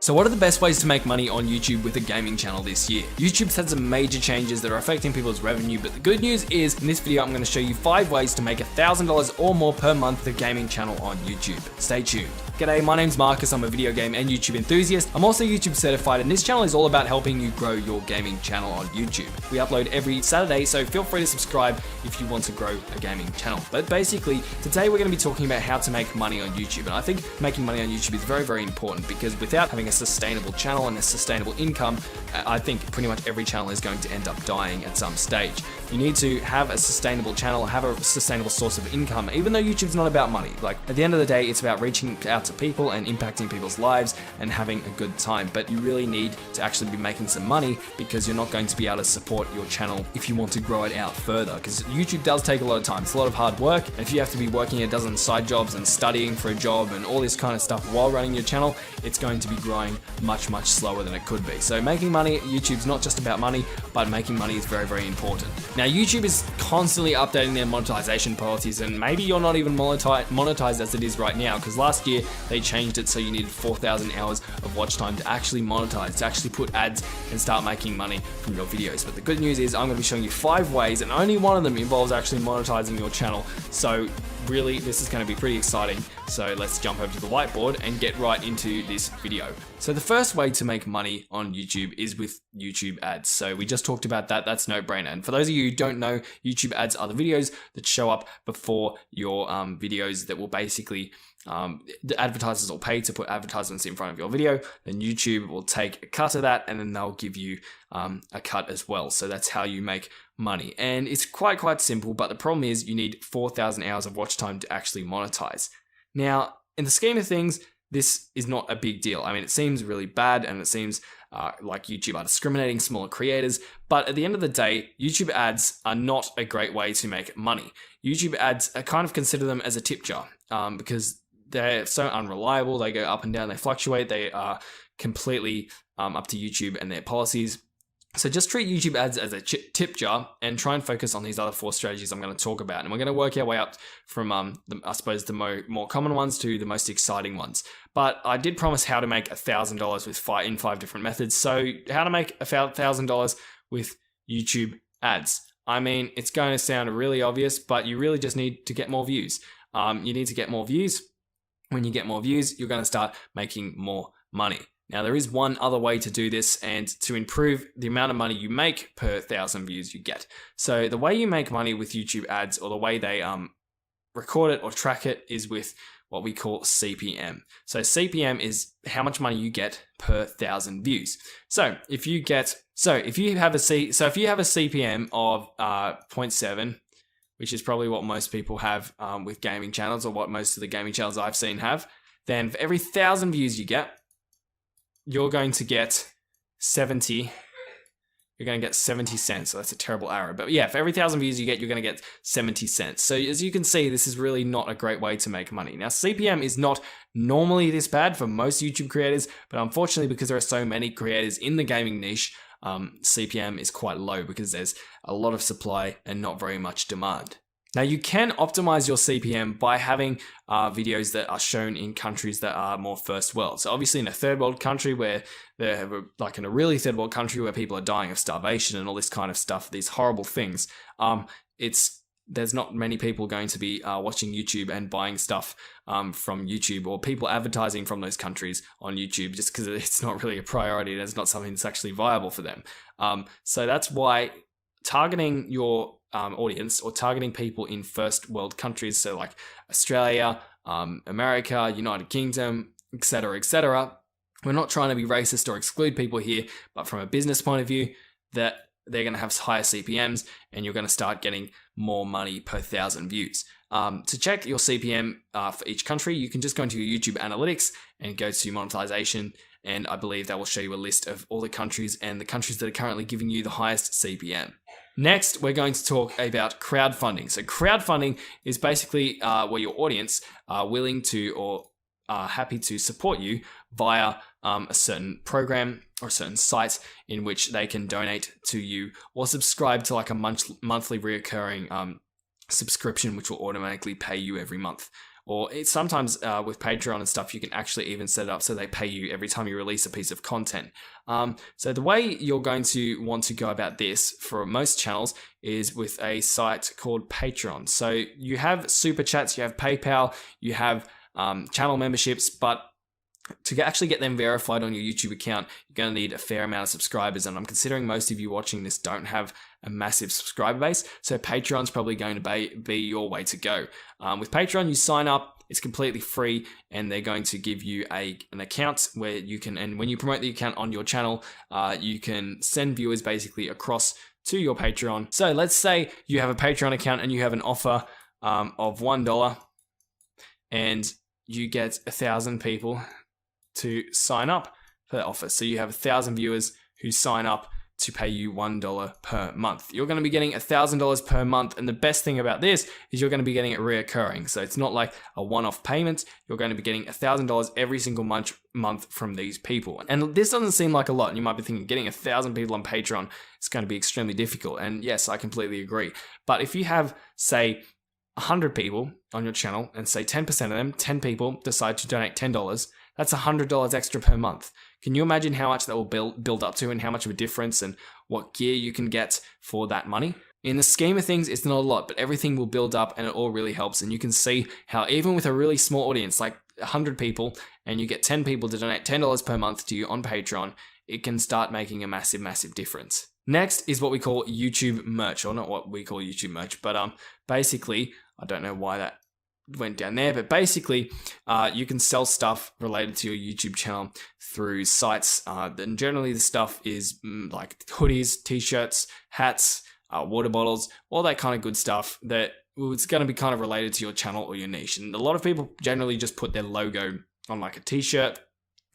So what are the best ways to make money on YouTube with a gaming channel this year? YouTube's had some major changes that are affecting people's revenue, but the good news is in this video I'm going to show you 5 ways to make $1,000 or more per month with a gaming channel on YouTube. Stay tuned. G'day, my name's Marcus, I'm a video game and YouTube enthusiast. I'm also YouTube certified and this channel is all about helping you grow your gaming channel on YouTube. We upload every Saturday, so feel free to subscribe if you want to grow a gaming channel. But basically, today we're going to be talking about how to make money on YouTube. And I think making money on YouTube is very, very important because without having a sustainable channel and a sustainable income, I think pretty much every channel is going to end up dying at some stage. You need to have a sustainable channel, have a sustainable source of income, even though YouTube's not about money. Like at the end of the day, it's about reaching out to people and impacting people's lives and having a good time. But you really need to actually be making some money because you're not going to be able to support your channel if you want to grow it out further. Because YouTube does take a lot of time. It's a lot of hard work. And if you have to be working a dozen side jobs and studying for a job and all this kind of stuff while running your channel, it's going to be growing much, much slower than it could be. So making money at YouTube's not just about money, but making money is very, very important. Now, YouTube is constantly updating their monetization policies, and maybe you're not even monetized as it is right now, because last year they changed it so you needed 4,000 hours of watch time to actually monetize, to actually put ads and start making money from your videos. But the good news is I'm going to be showing you 5 ways, and only one of them involves actually monetizing your channel. So really, this is going to be pretty exciting. So let's jump over to the whiteboard and get right into this video. So the first way to make money on YouTube is with YouTube ads. So we just talked about that. That's no brainer. And for those of you who don't know, YouTube ads are the videos that show up before your videos that will basically the advertisers will pay to put advertisements in front of your video. Then YouTube will take a cut of that and then they'll give you a cut as well. So that's how you make money. And it's quite simple, but the problem is you need 4,000 hours of watch time to actually monetize. Now, in the scheme of things, this is not a big deal. I mean, it seems really bad and it seems like YouTube are discriminating smaller creators, but at the end of the day, YouTube ads are not a great way to make money. YouTube ads, I kind of consider them as a tip jar because they're so unreliable. They go up and down, they fluctuate, they are completely up to YouTube and their policies. So just treat YouTube ads as a tip jar and try and focus on these other 4 strategies I'm going to talk about. And we're going to work our way up from, I suppose, the more common ones to the most exciting ones. But I did promise how to make $1,000 in 5 different methods. So how to make $1,000 with YouTube ads. I mean, it's going to sound really obvious, but you really just need to get more views. You need to get more views. When you get more views, you're going to start making more money. Now, there is one other way to do this and to improve the amount of money you make per 1,000 views you get. So the way you make money with YouTube ads, or the way they record it or track it, is with what we call CPM. So CPM is how much money you get per 1,000 views. So if you have a CPM of 0.7, which is probably what most people have with gaming channels, or what most of the gaming channels I've seen have, then for every 1,000 views you get, you're going to get 70 cents. So that's a terrible arrow. But yeah, for every 1,000 views you get, you're going to get 70 cents. So as you can see, this is really not a great way to make money. Now, CPM is not normally this bad for most YouTube creators, but unfortunately, because there are so many creators in the gaming niche, CPM is quite low because there's a lot of supply and not very much demand. Now, you can optimize your CPM by having videos that are shown in countries that are more first world. So obviously in a third world country in a really third world country where people are dying of starvation and all this kind of stuff, these horrible things, there's not many people going to be watching YouTube and buying stuff from YouTube, or people advertising from those countries on YouTube, just because it's not really a priority and it's not something that's actually viable for them. So that's why targeting your audience, or targeting people in first world countries, so like Australia, America, United Kingdom, etc. We're not trying to be racist or exclude people here, but from a business point of view, that they're going to have higher CPMs and you're going to start getting more money per 1,000 views. To check your CPM for each country, you can just go into your YouTube analytics and go to monetization, and I believe that will show you a list of all the countries and the countries that are currently giving you the highest CPM. Next, we're going to talk about crowdfunding. So crowdfunding is basically where your audience are willing to or are happy to support you via a certain program or a certain site in which they can donate to you or subscribe to like a monthly reoccurring subscription, which will automatically pay you every month or it's sometimes with Patreon and stuff, you can actually even set it up so they pay you every time you release a piece of content. So the way you're going to want to go about this for most channels is with a site called Patreon. So you have super chats, you have PayPal, you have channel memberships, but to actually get them verified on your YouTube account, you're going to need a fair amount of subscribers. And I'm considering most of you watching this don't have a massive subscriber base. So Patreon's probably going to be your way to go. With Patreon, you sign up, it's completely free, and they're going to give you an account where you can, and when you promote the account on your channel, you can send viewers basically across to your Patreon. So let's say you have a Patreon account and you have an offer of $1 and you get 1,000 people to sign up for that offer. So you have 1,000 viewers who sign up to pay you $1 per month. You're going to be getting $1,000 per month. And the best thing about this is you're going to be getting it reoccurring. So it's not like a one-off payment. You're going to be getting $1,000 every single month from these people. And this doesn't seem like a lot. And you might be thinking getting 1,000 people on Patreon is going to be extremely difficult. And yes, I completely agree. But if you have, say, 100 people on your channel and say 10% of them, 10 people decide to donate $10, that's $100 extra per month. Can you imagine how much that will build up to and how much of a difference and what gear you can get for that money? In the scheme of things, it's not a lot, but everything will build up and it all really helps. And you can see how even with a really small audience, like 100 people, and you get 10 people to donate $10 per month to you on Patreon, it can start making a massive, massive difference. Next is what we call YouTube merch, or not what we call YouTube merch, but basically, I don't know why that went down there, but basically you can sell stuff related to your YouTube channel through sites. And generally the stuff is like hoodies, t-shirts, hats, water bottles, all that kind of good stuff that it's going to be kind of related to your channel or your niche. And a lot of people generally just put their logo on like a t-shirt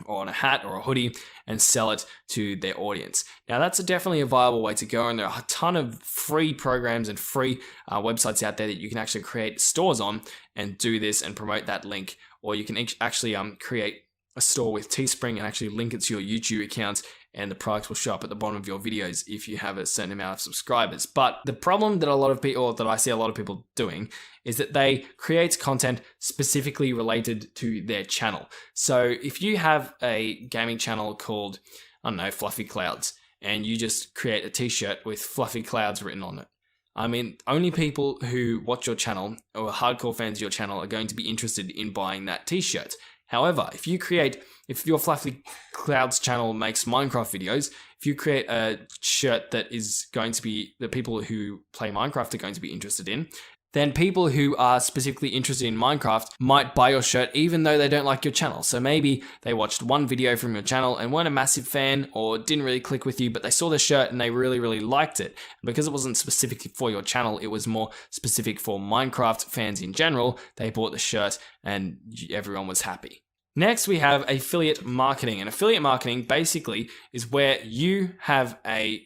or on a hat or a hoodie and sell it to their audience. Now that's definitely a viable way to go, and there are a ton of free programs and free websites out there that you can actually create stores on and do this and promote that link, or you can actually create a store with Teespring and actually link it to your YouTube account, and the products will show up at the bottom of your videos if you have a certain amount of subscribers. But the problem that I see a lot of people doing is that they create content specifically related to their channel. So if you have a gaming channel called, I don't know, Fluffy Clouds, and you just create a t-shirt with Fluffy Clouds written on it, I mean, only people who watch your channel or hardcore fans of your channel are going to be interested in buying that t-shirt. However, if your Fluffy Clouds channel makes Minecraft videos, if you create a shirt that is going to be the people who play Minecraft are going to be interested in, then people who are specifically interested in Minecraft might buy your shirt even though they don't like your channel. So maybe they watched one video from your channel and weren't a massive fan or didn't really click with you, but they saw the shirt and they really, really liked it. And because it wasn't specific for your channel, it was more specific for Minecraft fans in general, they bought the shirt and everyone was happy. Next, we have affiliate marketing. And affiliate marketing basically is where you have a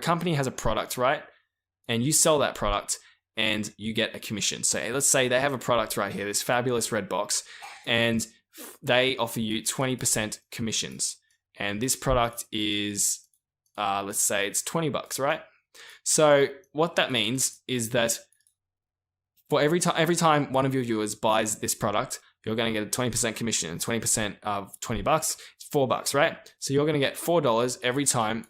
company has a product, right? And you sell that product and you get a commission. So let's say they have a product right here, this fabulous red box, and they offer you 20% commissions. And this product is, let's say it's $20, right? So what that means is that for every time one of your viewers buys this product, you're going to get a 20% commission, and 20% of $20 is $4, right? So you're going to get $4 every time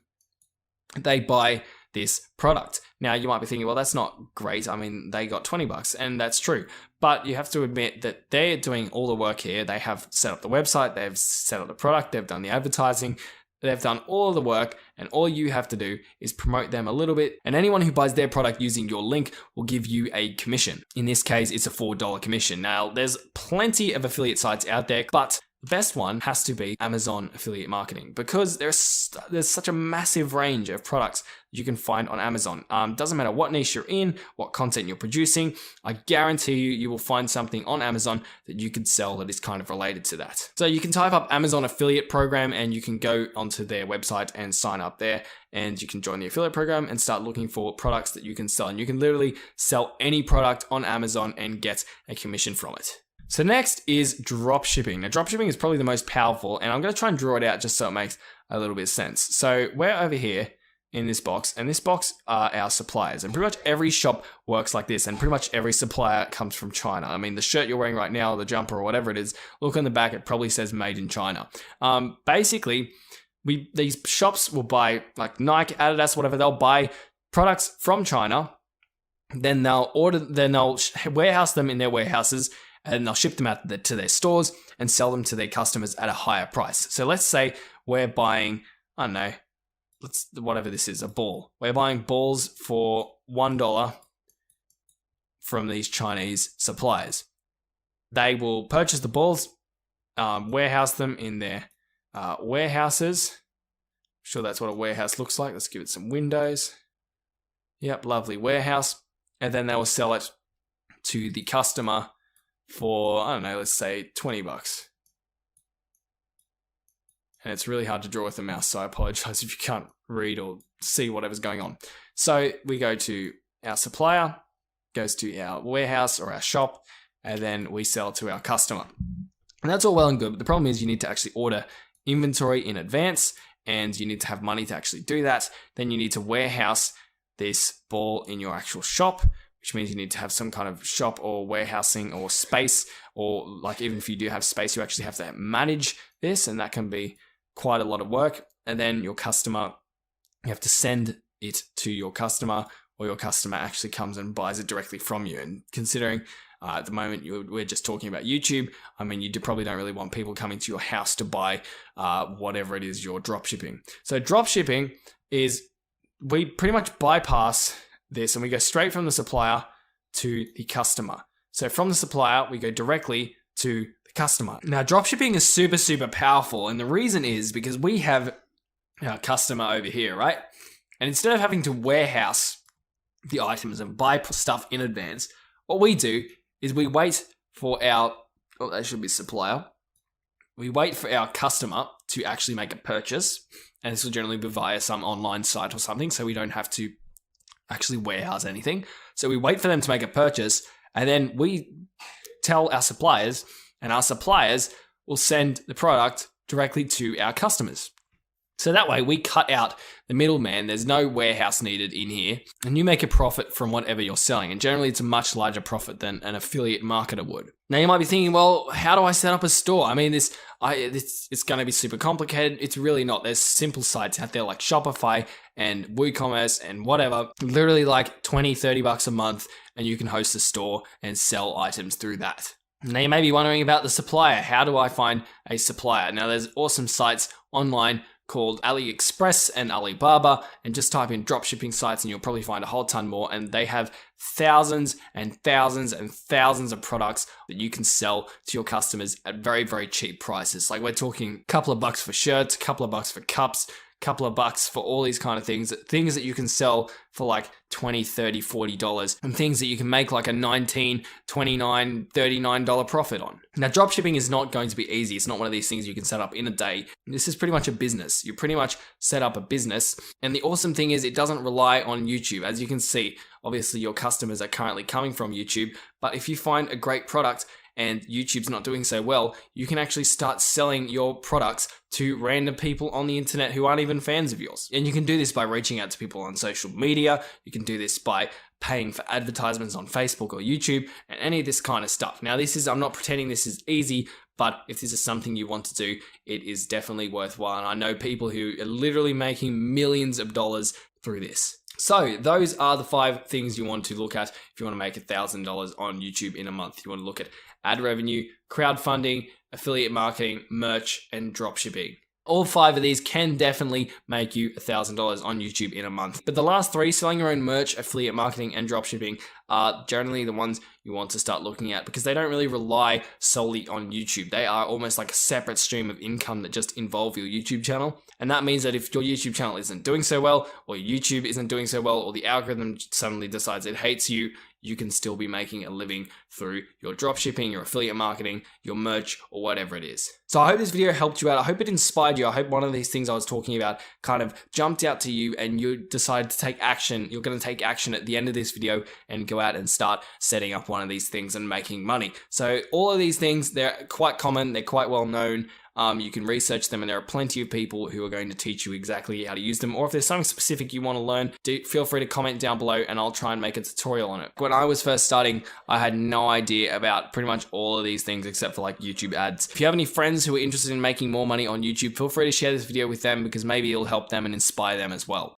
they buy this product. Now you might be thinking, well, that's not great. I mean, they got $20, and that's true. But you have to admit that they're doing all the work here. They have set up the website, they've set up the product, they've done the advertising, they've done all the work, and all you have to do is promote them a little bit, and anyone who buys their product using your link will give you a commission. In this case, it's a $4 commission. Now, there's plenty of affiliate sites out there, but the best one has to be Amazon affiliate marketing, because there's such a massive range of products you can find on Amazon. Doesn't matter what niche you're in, what content you're producing, I guarantee you will find something on Amazon that you could sell that is kind of related to that. So you can type up Amazon affiliate program and you can go onto their website and sign up there, and you can join the affiliate program and start looking for products that you can sell. And you can literally sell any product on Amazon and get a commission from it. So next is drop shipping. Now, drop shipping is probably the most powerful, and I'm going to try and draw it out just so it makes a little bit of sense. So we're over here in this box, and this box are our suppliers. And pretty much every shop works like this, and pretty much every supplier comes from China. I mean, the shirt you're wearing right now, the jumper or whatever it is, look on the back, it probably says made in China. Basically, these shops will buy, like Nike, Adidas, whatever, they'll buy products from China, then they'll warehouse them in their warehouses, and they'll ship them out to their stores and sell them to their customers at a higher price. So let's say we're buying, I don't know, whatever this is, a ball. We're buying balls for $1 from these Chinese suppliers. They will purchase the balls, warehouse them in their warehouses. I'm sure that's what a warehouse looks like. Let's give it some windows. Yep, lovely warehouse. And then they will sell it to the customer for, I don't know, let's say $20. And it's really hard to draw with the mouse, so I apologize if you can't read or see whatever's going on. So we go to our supplier, goes to our warehouse or our shop, and then we sell to our customer. And that's all well and good, but the problem is you need to actually order inventory in advance, and you need to have money to actually do that. Then you need to warehouse this ball in your actual shop, which means you need to have some kind of shop or warehousing or space, or like even if you do have space, you actually have to manage this, and that can be quite a lot of work. And then your customer, you have to send it to your customer, or your customer actually comes and buys it directly from you. And considering at the moment we're just talking about YouTube, I mean, you probably don't really want people coming to your house to buy whatever it is you're drop shipping. So drop shipping is, we pretty much bypass this and we go straight from the supplier to the customer. So from the supplier, we go directly to the customer. Now, dropshipping is super, super powerful. And the reason is because we have our customer over here, right? And instead of having to warehouse the items and buy stuff in advance, what we do is we wait for our, oh, that should be supplier. We wait for our customer to actually make a purchase. And this will generally be via some online site or something, so we don't have to actually warehouse anything. So we wait for them to make a purchase, and then we tell our suppliers, and our suppliers will send the product directly to our customers. So that way we cut out the middleman. There's no warehouse needed in here, and you make a profit from whatever you're selling. And generally it's a much larger profit than an affiliate marketer would. Now you might be thinking, well, how do I set up a store? I mean, it's going to be super complicated. It's really not. There's simple sites out there like Shopify and WooCommerce and whatever, literally like $20-$30 a month, and you can host a store and sell items through that. Now you may be wondering about the supplier. How do I find a supplier? Now there's awesome sites online called AliExpress and Alibaba, and just type in dropshipping sites and you'll probably find a whole ton more, and they have thousands and thousands and thousands of products that you can sell to your customers at very, very cheap prices. Like we're talking a couple of bucks for shirts, a couple of bucks for cups, couple of bucks for all these kind of things that you can sell for like $20, $30, $40, and things that you can make like a $19, $29, $39 profit on. Now, dropshipping is not going to be easy. It's not one of these things you can set up in a day. This is pretty much a business. You pretty much set up a business. And the awesome thing is it doesn't rely on YouTube. As you can see, obviously your customers are currently coming from YouTube, but if you find a great product and YouTube's not doing so well, you can actually start selling your products to random people on the internet who aren't even fans of yours. And you can do this by reaching out to people on social media. You can do this by paying for advertisements on Facebook or YouTube and any of this kind of stuff. Now, I'm not pretending this is easy, but if this is something you want to do, it is definitely worthwhile. And I know people who are literally making millions of dollars through this. So those are the 5 things you want to look at if you want to make $1,000 on YouTube in a month. You want to look at ad revenue, crowdfunding, affiliate marketing, merch, and dropshipping. All 5 of these can definitely make you $1,000 on YouTube in a month. But the last 3, selling your own merch, affiliate marketing, and dropshipping, are generally the ones you want to start looking at because they don't really rely solely on YouTube. They are almost like a separate stream of income that just involve your YouTube channel. And that means that if your YouTube channel isn't doing so well, or YouTube isn't doing so well, or the algorithm suddenly decides it hates you, you can still be making a living through your dropshipping, your affiliate marketing, your merch, or whatever it is. So I hope this video helped you out. I hope it inspired you. I hope one of these things I was talking about kind of jumped out to you and you decided to take action. You're going to take action at the end of this video and go out and start setting up one of these things and making money. So all of these things, they're quite common. They're quite well known. You can research them, and there are plenty of people who are going to teach you exactly how to use them. Or if there's something specific you want to learn, feel free to comment down below and I'll try and make a tutorial on it. When I was first starting, I had no idea about pretty much all of these things except for like YouTube ads. If you have any friends who are interested in making more money on YouTube, feel free to share this video with them because maybe it'll help them and inspire them as well.